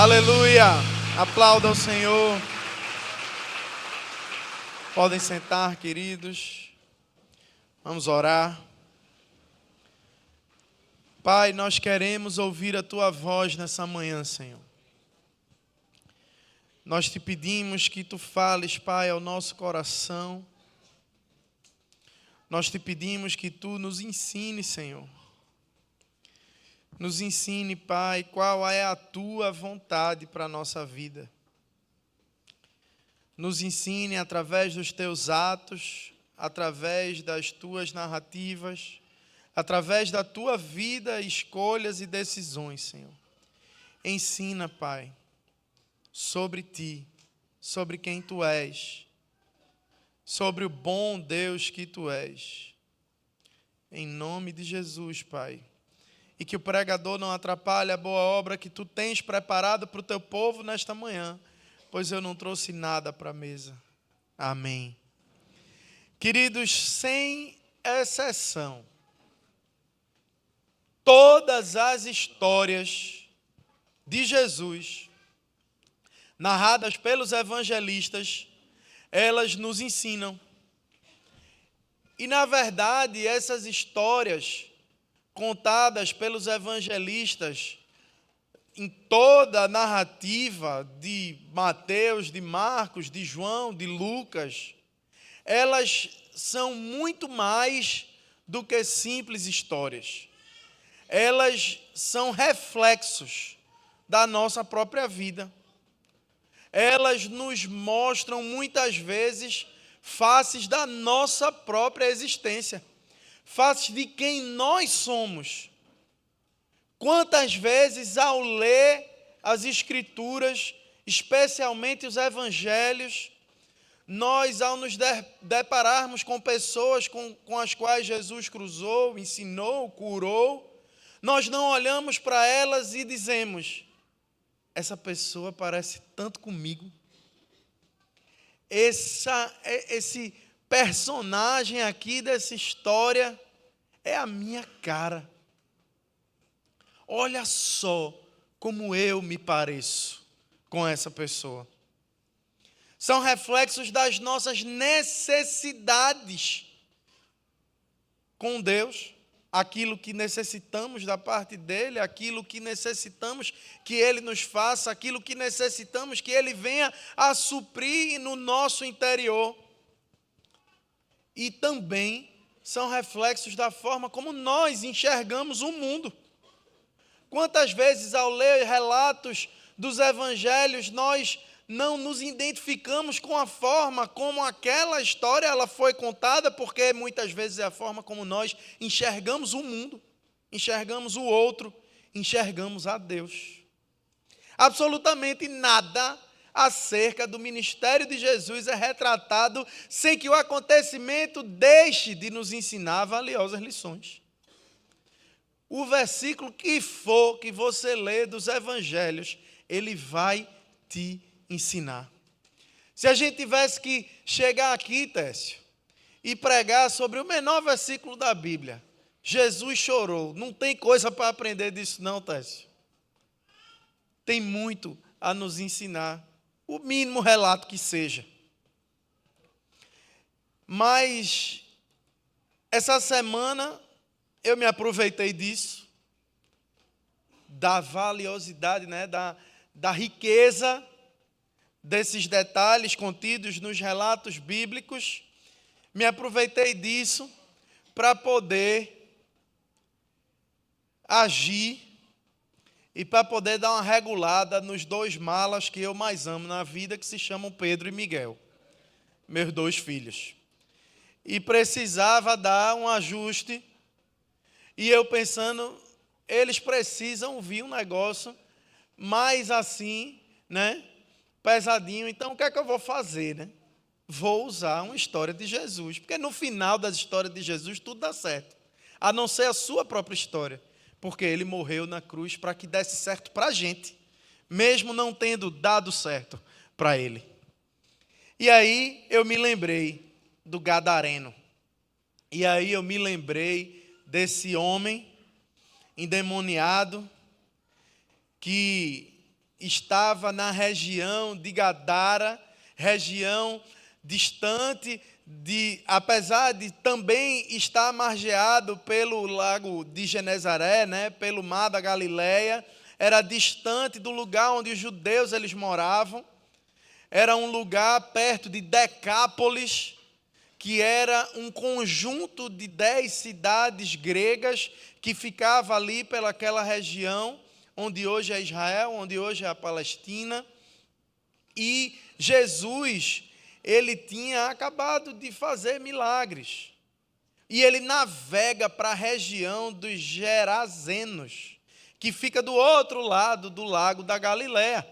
Aleluia! Aplauda ao Senhor. Podem sentar, queridos. Vamos orar. Pai, nós queremos ouvir a Tua voz nessa manhã, Senhor. Nós te pedimos que Tu fales, Pai, ao nosso coração. Nós te pedimos que Tu nos ensine, Senhor. Nos ensine, Pai, qual é a Tua vontade para a nossa vida. Nos ensine através dos Teus atos, através das Tuas narrativas, através da Tua vida, escolhas e decisões, Senhor. Ensina, Pai, sobre Ti, sobre quem Tu és, sobre o bom Deus que Tu és. Em nome de Jesus, Pai. E que o pregador não atrapalhe a boa obra que Tu tens preparado para o Teu povo nesta manhã, pois eu não trouxe nada para a mesa. Amém. Queridos, sem exceção, todas as histórias de Jesus, narradas pelos evangelistas, elas nos ensinam. E, na verdade, essas histórias contadas pelos evangelistas em toda a narrativa de Mateus, de Marcos, de João, de Lucas, elas são muito mais do que simples histórias. Elas são reflexos da nossa própria vida. Elas nos mostram muitas vezes faces da nossa própria existência, faces de quem nós somos. Quantas vezes, ao ler as Escrituras, especialmente os Evangelhos, nós, ao nos depararmos com pessoas com as quais Jesus cruzou, ensinou, curou, nós não olhamos para elas e dizemos: essa pessoa parece tanto comigo. Esse personagem aqui dessa história é a minha cara. Olha só como eu me pareço com essa pessoa. São reflexos das nossas necessidades com Deus, aquilo que necessitamos da parte dEle, aquilo que necessitamos que Ele nos faça, aquilo que necessitamos que Ele venha a suprir no nosso interior. E também são reflexos da forma como nós enxergamos o mundo. Quantas vezes, ao ler relatos dos evangelhos, nós não nos identificamos com a forma como aquela história ela foi contada, porque muitas vezes é a forma como nós enxergamos o mundo, enxergamos o outro, enxergamos a Deus. Absolutamente nada acerca do ministério de Jesus é retratado sem que o acontecimento deixe de nos ensinar valiosas lições. O versículo que for que você lê dos evangelhos, ele vai te ensinar. Se a gente tivesse que chegar aqui, Técio, e pregar sobre o menor versículo da Bíblia, Jesus chorou, não tem coisa para aprender disso não, Técio. Tem muito a nos ensinar, o mínimo relato que seja. Mas essa semana eu me aproveitei disso, da valiosidade, da riqueza desses detalhes contidos nos relatos bíblicos. Me aproveitei disso para poder agir e para poder dar uma regulada nos dois malas que eu mais amo na vida, que se chamam Pedro e Miguel, meus dois filhos. E precisava dar um ajuste. E eu pensando, eles precisam ouvir um negócio mais assim, pesadinho. Então, o que é que eu vou fazer, Vou usar uma história de Jesus. Porque no final das histórias de Jesus, tudo dá certo. A não ser a sua própria história. Porque Ele morreu na cruz para que desse certo para a gente, mesmo não tendo dado certo para Ele. E aí, eu me lembrei do Gadareno. E aí, eu me lembrei desse homem endemoniado que estava na região de Gadara, região distante apesar de também estar margeado pelo lago de Genezaré, né, pelo mar da Galileia, era distante do lugar onde os judeus eles moravam. Era um lugar perto de Decápolis, que era um conjunto de 10 cidades gregas que ficava ali pelaquela região, onde hoje é Israel, onde hoje é a Palestina. E Jesus, ele tinha acabado de fazer milagres. E ele navega para a região dos Gerazenos, que fica do outro lado do lago da Galileia.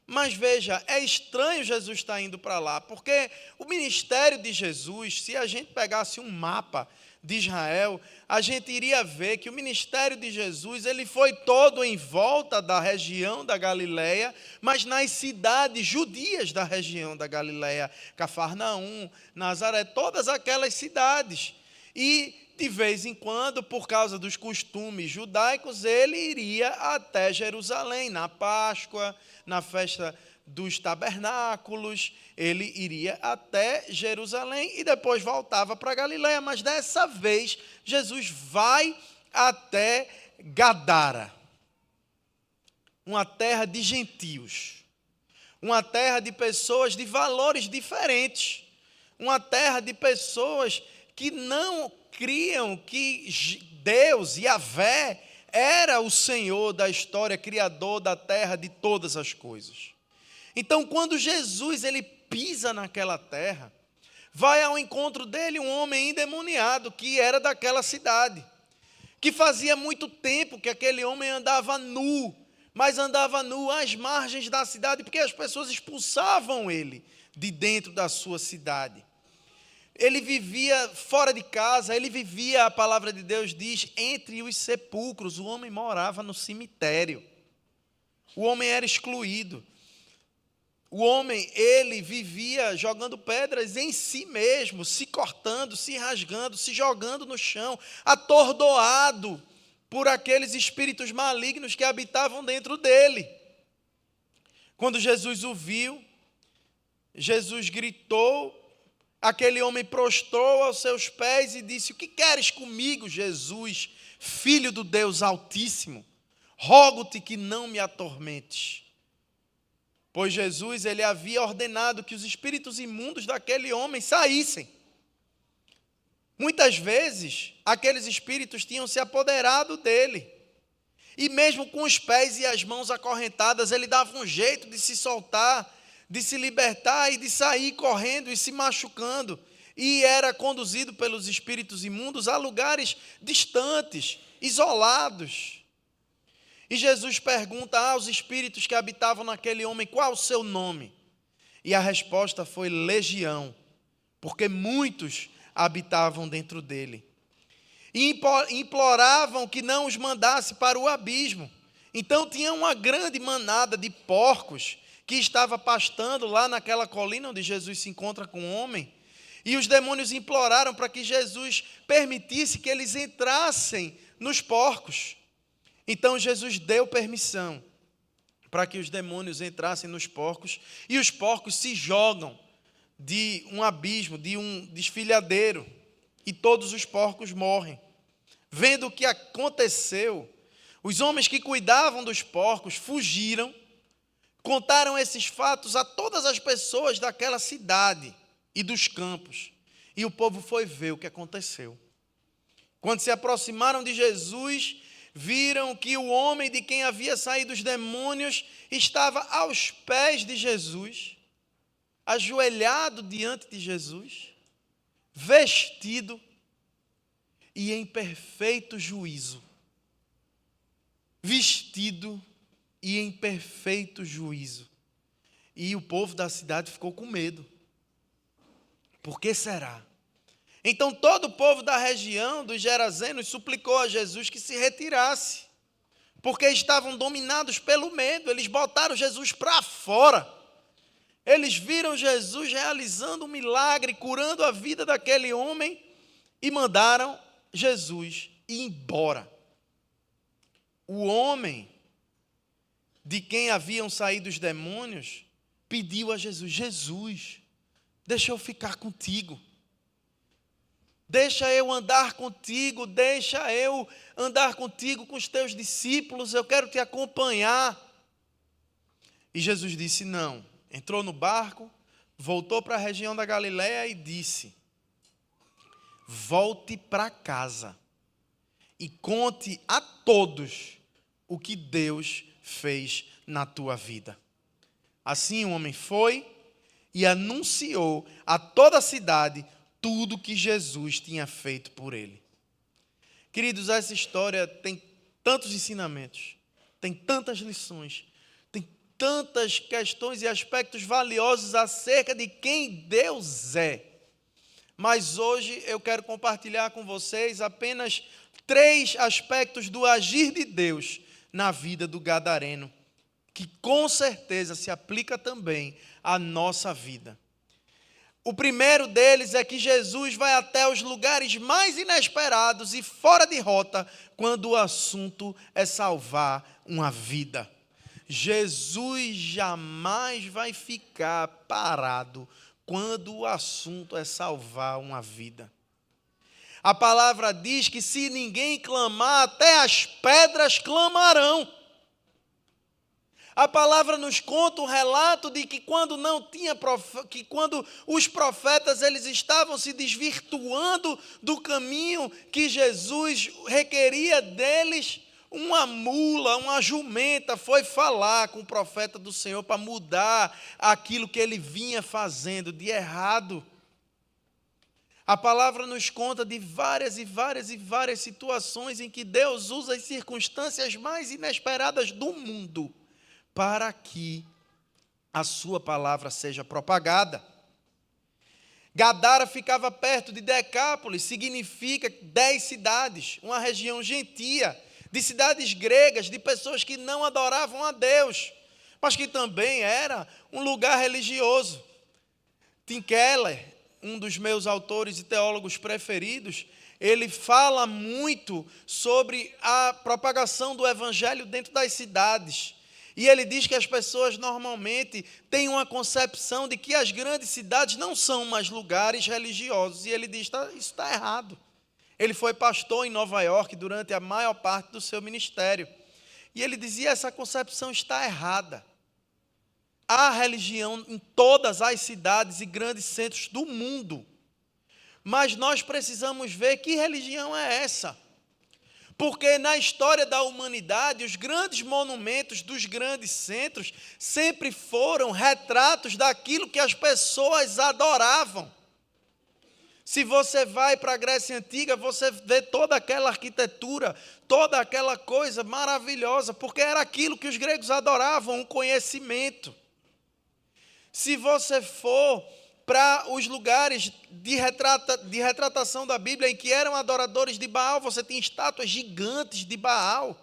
Mas veja, é estranho Jesus estar indo para lá, porque o ministério de Jesus, se a gente pegasse um mapa de Israel, a gente iria ver que o ministério de Jesus, ele foi todo em volta da região da Galileia, mas nas cidades judias da região da Galileia, Cafarnaum, Nazaré, todas aquelas cidades. E de vez em quando, por causa dos costumes judaicos, ele iria até Jerusalém, na Páscoa, na festa dos tabernáculos, ele iria até Jerusalém e depois voltava para Galileia. Mas dessa vez, Jesus vai até Gadara, uma terra de gentios, uma terra de pessoas de valores diferentes, uma terra de pessoas que não criam que Deus, Yahvé, era o Senhor da história, Criador da terra, de todas as coisas. Então, quando Jesus ele pisa naquela terra, vai ao encontro dele um homem endemoniado, que era daquela cidade, que fazia muito tempo que aquele homem andava nu, mas andava nu às margens da cidade, porque as pessoas expulsavam ele de dentro da sua cidade. Ele vivia fora de casa, ele vivia, a palavra de Deus diz, entre os sepulcros. O homem morava no cemitério. O homem era excluído. O homem, ele vivia jogando pedras em si mesmo, se cortando, se rasgando, se jogando no chão, atordoado por aqueles espíritos malignos que habitavam dentro dele. Quando Jesus o viu, Jesus gritou, aquele homem prostrou aos seus pés e disse: "O que queres comigo, Jesus, Filho do Deus Altíssimo? Rogo-te que não me atormentes." Pois Jesus, ele havia ordenado que os espíritos imundos daquele homem saíssem. Muitas vezes, aqueles espíritos tinham se apoderado dele. E mesmo com os pés e as mãos acorrentadas, ele dava um jeito de se soltar, de se libertar e de sair correndo e se machucando. E era conduzido pelos espíritos imundos a lugares distantes, isolados. E Jesus pergunta aos espíritos que habitavam naquele homem: "Qual o seu nome?" E a resposta foi Legião, porque muitos habitavam dentro dele. E imploravam que não os mandasse para o abismo. Então tinha uma grande manada de porcos que estava pastando lá naquela colina onde Jesus se encontra com o homem. E os demônios imploraram para que Jesus permitisse que eles entrassem nos porcos. Então Jesus deu permissão para que os demônios entrassem nos porcos, e os porcos se jogam de um abismo, de um desfiladeiro, e todos os porcos morrem. Vendo o que aconteceu, os homens que cuidavam dos porcos fugiram, contaram esses fatos a todas as pessoas daquela cidade e dos campos, e o povo foi ver o que aconteceu. Quando se aproximaram de Jesus, viram que o homem de quem havia saído os demônios estava aos pés de Jesus, ajoelhado diante de Jesus, vestido e em perfeito juízo. Vestido e em perfeito juízo. E o povo da cidade ficou com medo. Por que será? Então todo o povo da região dos Gerazenos suplicou a Jesus que se retirasse, porque estavam dominados pelo medo. Eles botaram Jesus para fora. Eles viram Jesus realizando um milagre, curando a vida daquele homem, e mandaram Jesus ir embora. O homem de quem haviam saído os demônios, pediu a Jesus: Jesus, deixa eu ficar contigo. Deixa eu andar contigo, deixa eu andar contigo com os teus discípulos, eu quero te acompanhar. E Jesus disse não. Entrou no barco, voltou para a região da Galileia e disse: volte para casa e conte a todos o que Deus fez na tua vida. Assim o homem foi e anunciou a toda a cidade tudo que Jesus tinha feito por ele. Queridos, essa história tem tantos ensinamentos, tem tantas lições, tem tantas questões e aspectos valiosos acerca de quem Deus é. Mas hoje eu quero compartilhar com vocês apenas 3 aspectos do agir de Deus na vida do gadareno, que com certeza se aplica também à nossa vida. O primeiro deles é que Jesus vai até os lugares mais inesperados e fora de rota quando o assunto é salvar uma vida. Jesus jamais vai ficar parado quando o assunto é salvar uma vida. A palavra diz que se ninguém clamar, até as pedras clamarão. A palavra nos conta um relato de que quando quando os profetas eles estavam se desvirtuando do caminho que Jesus requeria deles, uma mula, uma jumenta foi falar com o profeta do Senhor para mudar aquilo que ele vinha fazendo de errado. A palavra nos conta de várias situações em que Deus usa as circunstâncias mais inesperadas do mundo para que a sua palavra seja propagada. Gadara ficava perto de Decápolis, significa 10 cidades, uma região gentia, de cidades gregas, de pessoas que não adoravam a Deus, mas que também era um lugar religioso. Tim Keller, um dos meus autores e teólogos preferidos, ele fala muito sobre a propagação do evangelho dentro das cidades. E ele diz que as pessoas normalmente têm uma concepção de que as grandes cidades não são mais lugares religiosos. E ele diz que isso está errado. Ele foi pastor em Nova York durante a maior parte do seu ministério. E ele dizia: essa concepção está errada. Há religião em todas as cidades e grandes centros do mundo. Mas nós precisamos ver que religião é essa. Porque na história da humanidade, os grandes monumentos dos grandes centros sempre foram retratos daquilo que as pessoas adoravam. Se você vai para a Grécia Antiga, você vê toda aquela arquitetura, toda aquela coisa maravilhosa, porque era aquilo que os gregos adoravam, o conhecimento. Se você for para os lugares de retratação da Bíblia em que eram adoradores de Baal, você tem estátuas gigantes de Baal.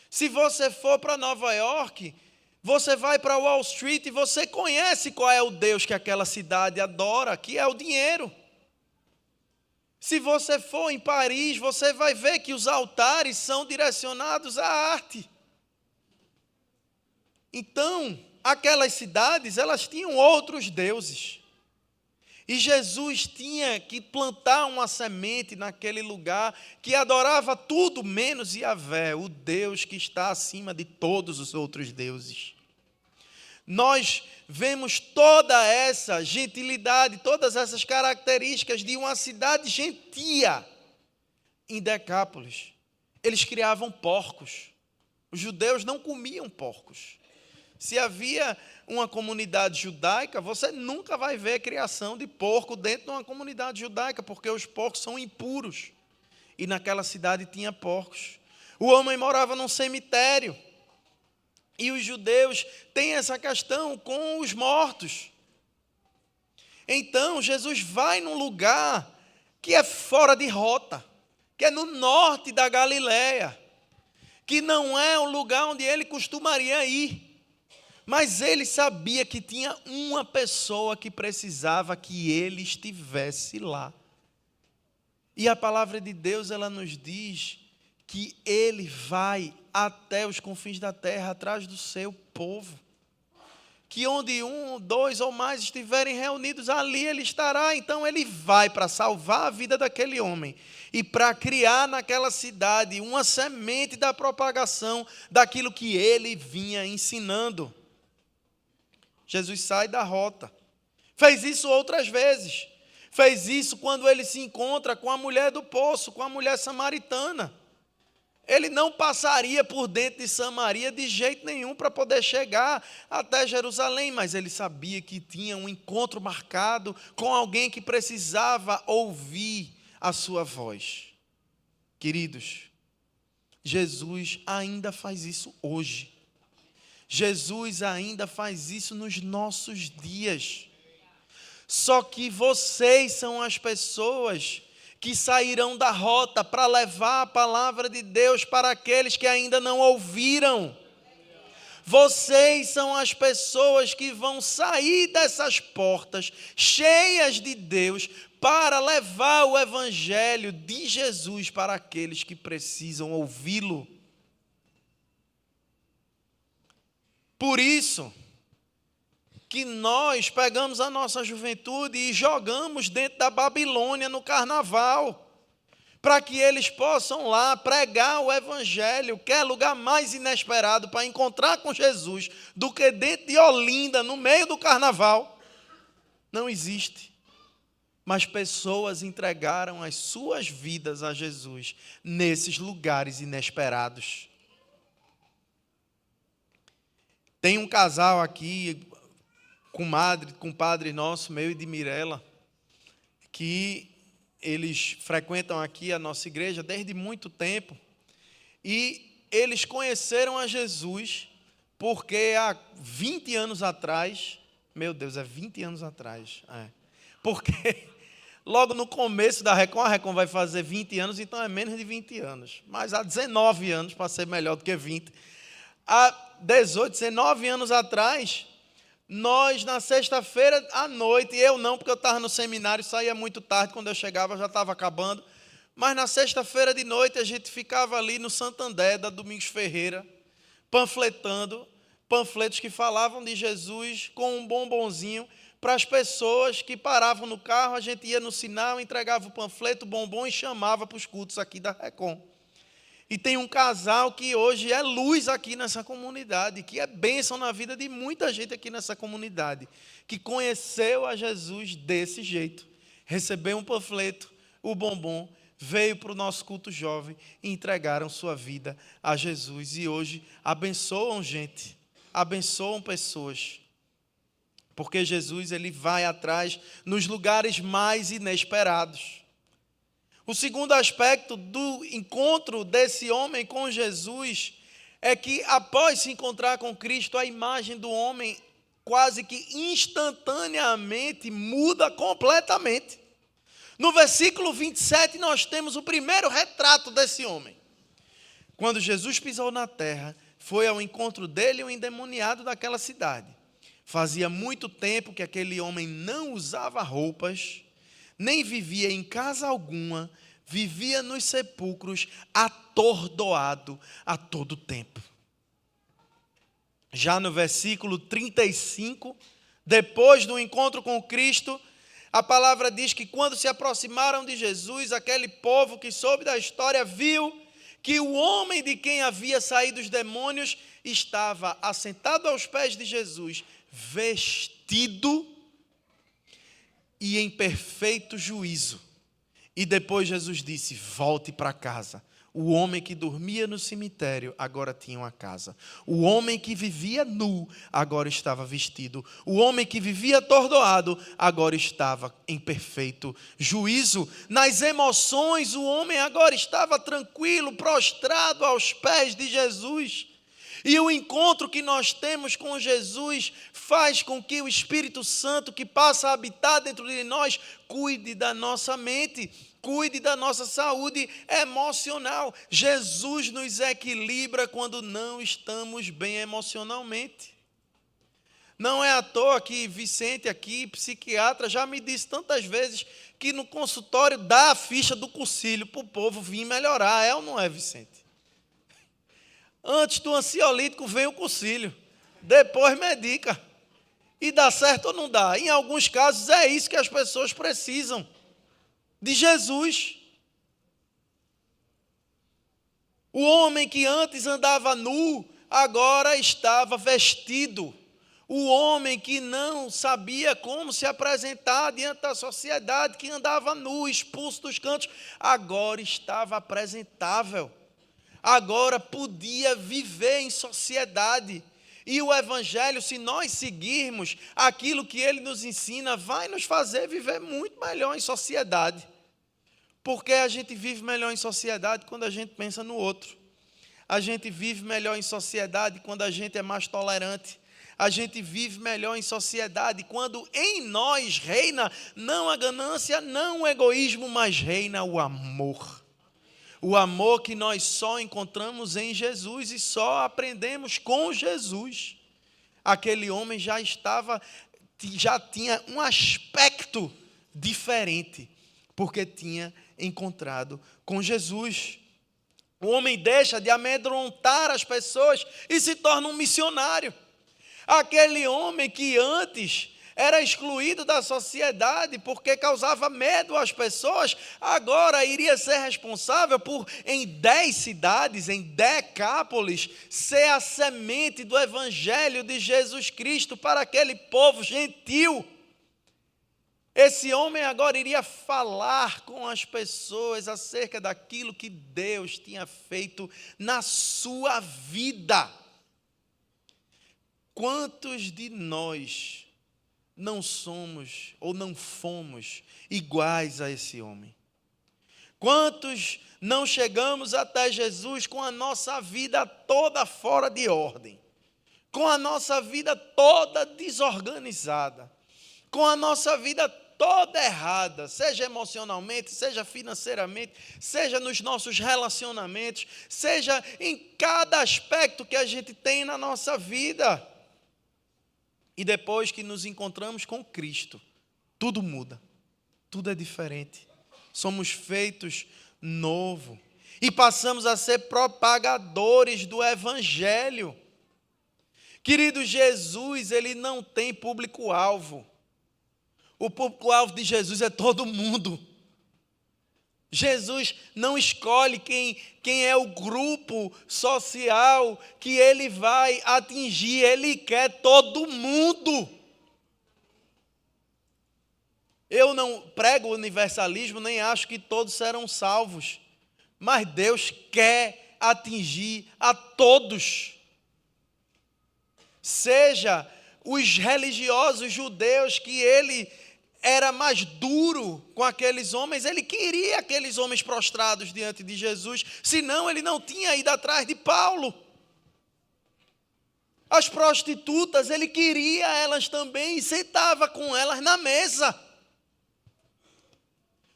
Se você for para Nova York, você vai para Wall Street e você conhece qual é o Deus que aquela cidade adora, que é o dinheiro. Se você for em Paris, você vai ver que os altares são direcionados à arte. Então, aquelas cidades, elas tinham outros deuses. E Jesus tinha que plantar uma semente naquele lugar que adorava tudo menos Yahvé, o Deus que está acima de todos os outros deuses. Nós vemos toda essa gentilidade, todas essas características de uma cidade gentia em Decápolis. Eles criavam porcos. Os judeus não comiam porcos. Se havia uma comunidade judaica, você nunca vai ver criação de porco dentro de uma comunidade judaica, porque os porcos são impuros. E naquela cidade tinha porcos. O homem morava num cemitério. E os judeus têm essa questão com os mortos. Então, Jesus vai num lugar que é fora de rota, que é no norte da Galileia, que não é o lugar onde ele costumaria ir. Mas ele sabia que tinha uma pessoa que precisava que ele estivesse lá. E a palavra de Deus, ela nos diz que ele vai até os confins da terra, atrás do seu povo. Que onde um, dois ou mais estiverem reunidos, ali ele estará. Então ele vai para salvar a vida daquele homem e para criar naquela cidade uma semente da propagação daquilo que ele vinha ensinando. Jesus sai da rota. Fez isso outras vezes. Fez isso quando ele se encontra com a mulher do poço, com a mulher samaritana. Ele não passaria por dentro de Samaria de jeito nenhum para poder chegar até Jerusalém, mas ele sabia que tinha um encontro marcado com alguém que precisava ouvir a sua voz. Queridos, Jesus ainda faz isso hoje. Jesus ainda faz isso nos nossos dias. Só que vocês são as pessoas que sairão da rota para levar a palavra de Deus para aqueles que ainda não ouviram. Vocês são as pessoas que vão sair dessas portas cheias de Deus para levar o evangelho de Jesus para aqueles que precisam ouvi-lo. Por isso que nós pegamos a nossa juventude e jogamos dentro da Babilônia no carnaval, para que eles possam lá pregar o evangelho. Que é lugar mais inesperado para encontrar com Jesus do que dentro de Olinda, no meio do carnaval? Não existe. Mas pessoas entregaram as suas vidas a Jesus nesses lugares inesperados. Tem um casal aqui, compadre nosso, meu e de Mirella, que eles frequentam aqui a nossa igreja desde muito tempo, e eles conheceram a Jesus porque há 20 anos atrás, meu Deus, é 20 anos atrás, porque logo no começo da Recon, a Recon vai fazer 20 anos, então é menos de 20 anos, mas há 19 anos, para ser melhor do que 20, há 18, 19 anos atrás, nós, na sexta-feira à noite, eu não, porque eu estava no seminário, saía muito tarde, quando eu chegava já estava acabando, mas na sexta-feira de noite a gente ficava ali no Santander, da Domingos Ferreira, panfletando, panfletos que falavam de Jesus com um bombonzinho para as pessoas que paravam no carro. A gente ia no sinal, entregava o panfleto, o bombom e chamava para os cultos aqui da Recon. E tem um casal que hoje é luz aqui nessa comunidade, que é bênção na vida de muita gente aqui nessa comunidade, que conheceu a Jesus desse jeito. Recebeu um panfleto, o bombom, veio para o nosso culto jovem e entregaram sua vida a Jesus. E hoje abençoam gente, abençoam pessoas. Porque Jesus, ele vai atrás nos lugares mais inesperados. O segundo aspecto do encontro desse homem com Jesus é que, após se encontrar com Cristo, a imagem do homem quase que instantaneamente muda completamente. No versículo 27, nós temos o primeiro retrato desse homem. Quando Jesus pisou na terra, foi ao encontro dele um endemoniado daquela cidade. Fazia muito tempo que aquele homem não usava roupas, nem vivia em casa alguma, vivia nos sepulcros, atordoado a todo tempo. Já no versículo 35, depois do encontro com Cristo, a palavra diz que quando se aproximaram de Jesus, aquele povo que soube da história viu que o homem de quem havia saído os demônios estava assentado aos pés de Jesus, vestido e em perfeito juízo. E depois Jesus disse: volte para casa. O homem que dormia no cemitério agora tinha uma casa. O homem que vivia nu agora estava vestido. O homem que vivia atordoado agora estava em perfeito juízo. Nas emoções, o homem agora estava tranquilo, prostrado aos pés de Jesus. E o encontro que nós temos com Jesus faz com que o Espírito Santo, que passa a habitar dentro de nós, cuide da nossa mente, cuide da nossa saúde emocional. Jesus nos equilibra quando não estamos bem emocionalmente. Não é à toa que Vicente aqui, psiquiatra, já me disse tantas vezes que no consultório dá a ficha do cursilho para o povo vir melhorar. É ou não é, Vicente? Antes do ansiolítico vem o concílio. Depois medica. E dá certo ou não dá? Em alguns casos é isso que as pessoas precisam. De Jesus. O homem que antes andava nu, agora estava vestido. O homem que não sabia como se apresentar diante da sociedade, que andava nu, expulso dos cantos, agora estava apresentável. Agora podia viver em sociedade. E o Evangelho, se nós seguirmos aquilo que ele nos ensina, vai nos fazer viver muito melhor em sociedade. Porque a gente vive melhor em sociedade quando a gente pensa no outro. A gente vive melhor em sociedade quando a gente é mais tolerante. A gente vive melhor em sociedade quando em nós reina não a ganância, não o egoísmo, mas reina o amor. O amor que nós só encontramos em Jesus e só aprendemos com Jesus. Aquele homem já tinha um aspecto diferente, porque tinha encontrado com Jesus. O homem deixa de amedrontar as pessoas e se torna um missionário. Aquele homem que antes era excluído da sociedade porque causava medo às pessoas, agora iria ser responsável por, em 10 cidades, em Decápolis, ser a semente do Evangelho de Jesus Cristo para aquele povo gentil. Esse homem agora iria falar com as pessoas acerca daquilo que Deus tinha feito na sua vida. Quantos de nós não somos ou não fomos iguais a esse homem? Quantos não chegamos até Jesus com a nossa vida toda fora de ordem, com a nossa vida toda desorganizada, com a nossa vida toda errada, seja emocionalmente, seja financeiramente, seja nos nossos relacionamentos, seja em cada aspecto que a gente tem na nossa vida. E depois que nos encontramos com Cristo, tudo muda, tudo é diferente. Somos feitos novo e passamos a ser propagadores do Evangelho. Querido, Jesus, ele não tem público-alvo. O público-alvo de Jesus é todo mundo. Jesus não escolhe quem é o grupo social que ele vai atingir, ele quer todo mundo. Eu não prego o universalismo, nem acho que todos serão salvos, mas Deus quer atingir a todos. Seja os religiosos judeus que ele era mais duro com aqueles homens, ele queria aqueles homens prostrados diante de Jesus, senão ele não tinha ido atrás de Paulo. As prostitutas, ele queria elas também e sentava com elas na mesa.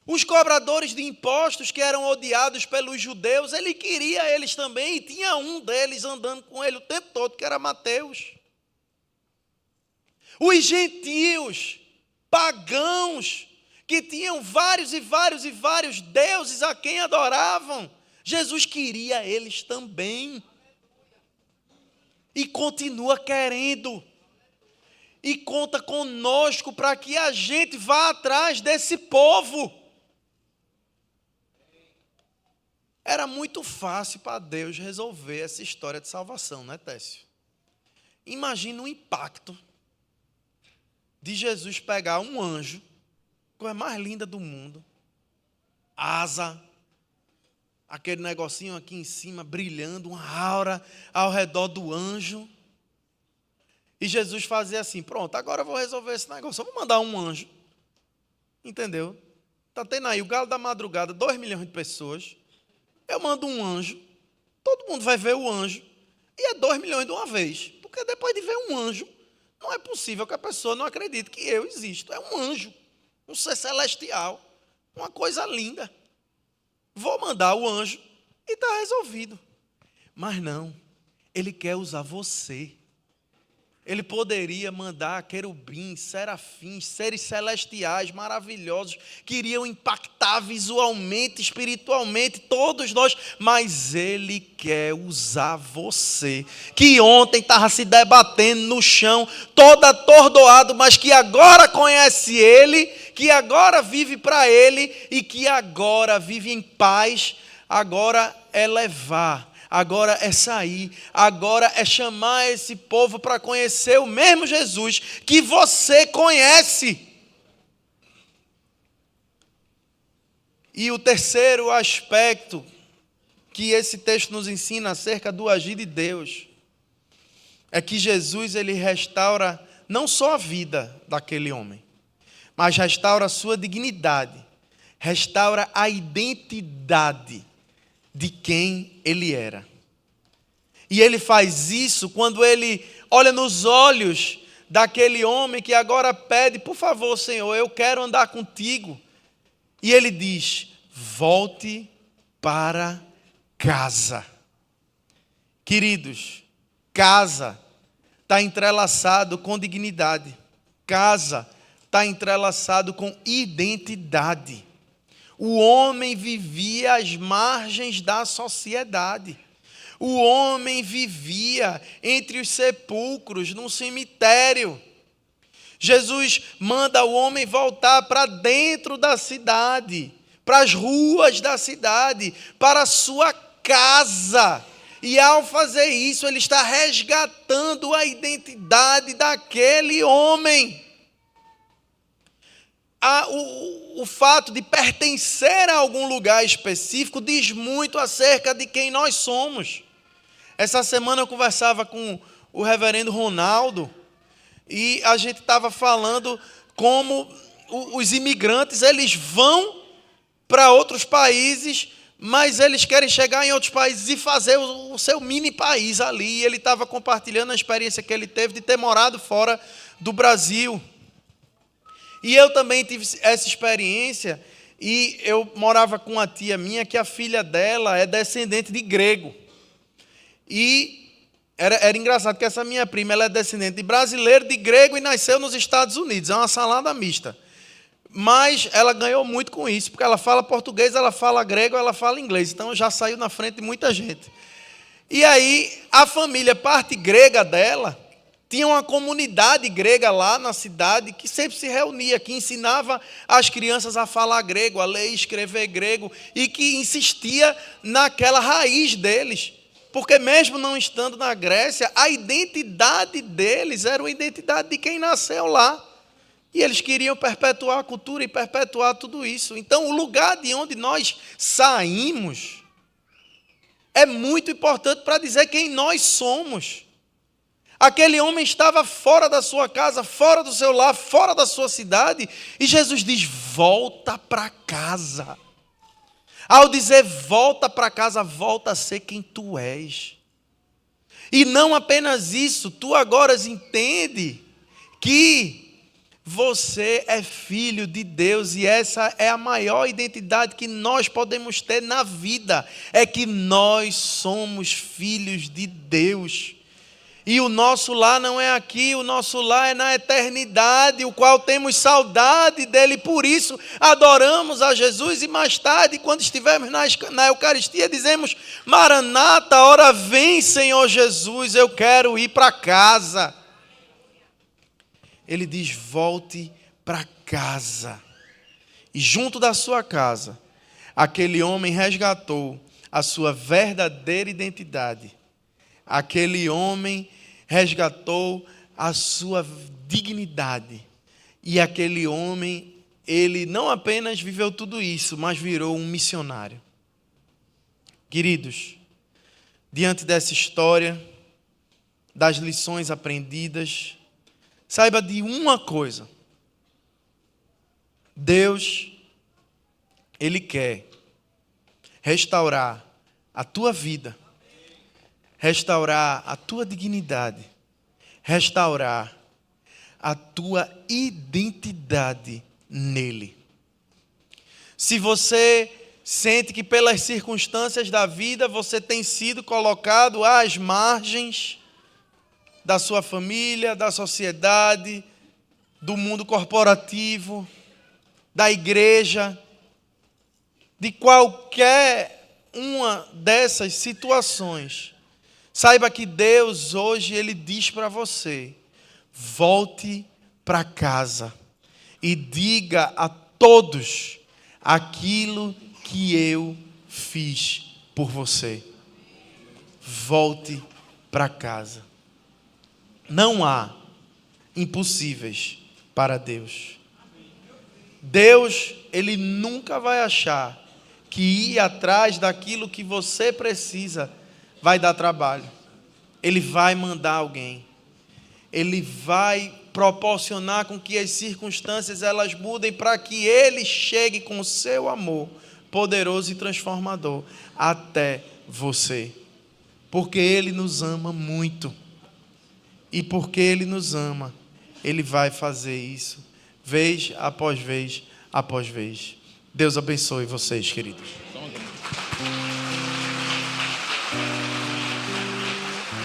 Os cobradores de impostos que eram odiados pelos judeus, ele queria eles também e tinha um deles andando com ele o tempo todo, que era Mateus. Os gentios, pagãos, que tinham vários deuses a quem adoravam, Jesus queria eles também. E continua querendo. E conta conosco para que a gente vá atrás desse povo. Era muito fácil para Deus resolver essa história de salvação, né, Técio? Imagina o impacto de Jesus pegar um anjo, coisa mais linda do mundo, asa, aquele negocinho aqui em cima brilhando, uma aura ao redor do anjo, e Jesus fazia assim: pronto, agora eu vou resolver esse negócio, eu vou mandar um anjo, entendeu? Está tendo aí o galo da madrugada, 2 milhões de pessoas, eu mando um anjo, todo mundo vai ver o anjo, e é 2 milhões de uma vez, porque depois de ver um anjo, não é possível que a pessoa não acredite que eu existo. É um anjo, um ser celestial, uma coisa linda. Vou mandar o anjo e está resolvido. Mas não, ele quer usar você. Ele poderia mandar querubins, serafins, seres celestiais maravilhosos que iriam impactar visualmente, espiritualmente, todos nós, mas Ele quer usar você, que ontem estava se debatendo no chão, todo atordoado, mas que agora conhece Ele, que agora vive para Ele e que agora vive em paz. Agora é levar, agora é sair, agora é chamar esse povo para conhecer o mesmo Jesus que você conhece. E o terceiro aspecto que esse texto nos ensina acerca do agir de Deus é que Jesus, ele restaura não só a vida daquele homem, mas restaura a sua dignidade, restaura a identidade de quem ele era. E ele faz isso quando ele olha nos olhos daquele homem que agora pede: por favor, Senhor, eu quero andar contigo. E ele diz: volte para casa. Queridos, casa está entrelaçado com dignidade. Casa está entrelaçado com identidade. O homem vivia às margens da sociedade. O homem vivia entre os sepulcros, num cemitério. Jesus manda o homem voltar para dentro da cidade, para as ruas da cidade, para a sua casa. E ao fazer isso, ele está resgatando a identidade daquele homem. O fato de pertencer a algum lugar específico diz muito acerca de quem nós somos. Essa semana eu conversava com o reverendo Ronaldo e a gente estava falando como os imigrantes, eles vão para outros países, mas eles querem chegar em outros países e fazer o seu mini país ali. E ele estava compartilhando a experiência que ele teve de ter morado fora do Brasil. E eu também tive essa experiência, e eu morava com uma tia minha, que a filha dela é descendente de grego. E era engraçado, que essa minha prima, ela é descendente de brasileiro, de grego, e nasceu nos Estados Unidos. É uma salada mista. Mas ela ganhou muito com isso, porque ela fala português, ela fala grego, ela fala inglês. Então já saiu na frente de muita gente. E aí, a família, parte grega dela, tinha uma comunidade grega lá na cidade que sempre se reunia, que ensinava as crianças a falar grego, a ler e escrever grego, e que insistia naquela raiz deles. Porque mesmo não estando na Grécia, a identidade deles era uma identidade de quem nasceu lá. E eles queriam perpetuar a cultura e perpetuar tudo isso. Então, o lugar de onde nós saímos é muito importante para dizer quem nós somos. Aquele homem estava fora da sua casa, fora do seu lar, fora da sua cidade, e Jesus diz: volta para casa. Ao dizer volta para casa, volta a ser quem tu és. E não apenas isso, tu agora entende que você é filho de Deus, e essa é a maior identidade que nós podemos ter na vida, é que nós somos filhos de Deus. E o nosso lar não é aqui, o nosso lar é na eternidade, o qual temos saudade dele, por isso adoramos a Jesus, e mais tarde, quando estivermos na Eucaristia, dizemos: Maranata, ora vem, Senhor Jesus, eu quero ir para casa. Ele diz: volte para casa. E junto da sua casa, aquele homem resgatou a sua verdadeira identidade. Aquele homem resgatou a sua dignidade. E aquele homem, ele não apenas viveu tudo isso, mas virou um missionário. Queridos, diante dessa história, das lições aprendidas, saiba de uma coisa: Deus, Ele quer restaurar a tua vida, restaurar a tua dignidade, restaurar a tua identidade nele. Se você sente que pelas circunstâncias da vida você tem sido colocado às margens, da sua família, da sociedade, do mundo corporativo, da igreja, de qualquer uma dessas situações, saiba que Deus hoje, Ele diz para você: volte para casa e diga a todos aquilo que eu fiz por você. Volte para casa. Não há impossíveis para Deus. Deus, Ele nunca vai achar que ir atrás daquilo que você precisa vai dar trabalho. Ele vai mandar alguém. Ele vai proporcionar com que as circunstâncias elas mudem para que Ele chegue com o seu amor poderoso e transformador até você. Porque Ele nos ama muito. E porque Ele nos ama, Ele vai fazer isso, vez após vez após vez. Deus abençoe vocês, queridos.